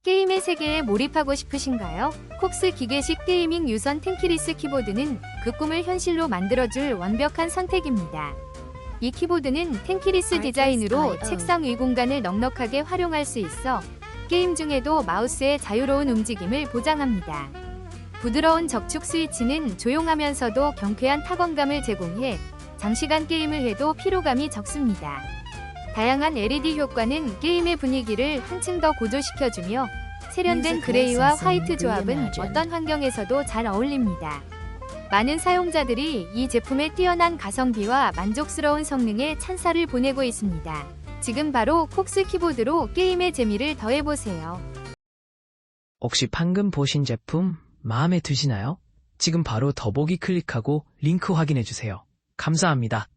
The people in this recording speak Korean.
게임의 세계에 몰입하고 싶으신가요? 콕스 기계식 게이밍 유선 텐키리스 키보드는 그 꿈을 현실로 만들어줄 완벽한 선택입니다. 이 키보드는 텐키리스 디자인으로 책상 위 공간을 넉넉하게 활용할 수 있어 게임 중에도 마우스의 자유로운 움직임을 보장합니다. 부드러운 적축 스위치는 조용하면서도 경쾌한 타건감을 제공해 장시간 게임을 해도 피로감이 적습니다. 다양한 LED 효과는 게임의 분위기를 한층 더 고조시켜주며 세련된 그레이와 화이트 조합은 어떤 환경에서도 잘 어울립니다. 많은 사용자들이 이 제품의 뛰어난 가성비와 만족스러운 성능에 찬사를 보내고 있습니다. 지금 바로 콕스 키보드로 게임의 재미를 더해보세요. 혹시 방금 보신 제품 마음에 드시나요? 지금 바로 더보기 클릭하고 링크 확인해주세요. 감사합니다.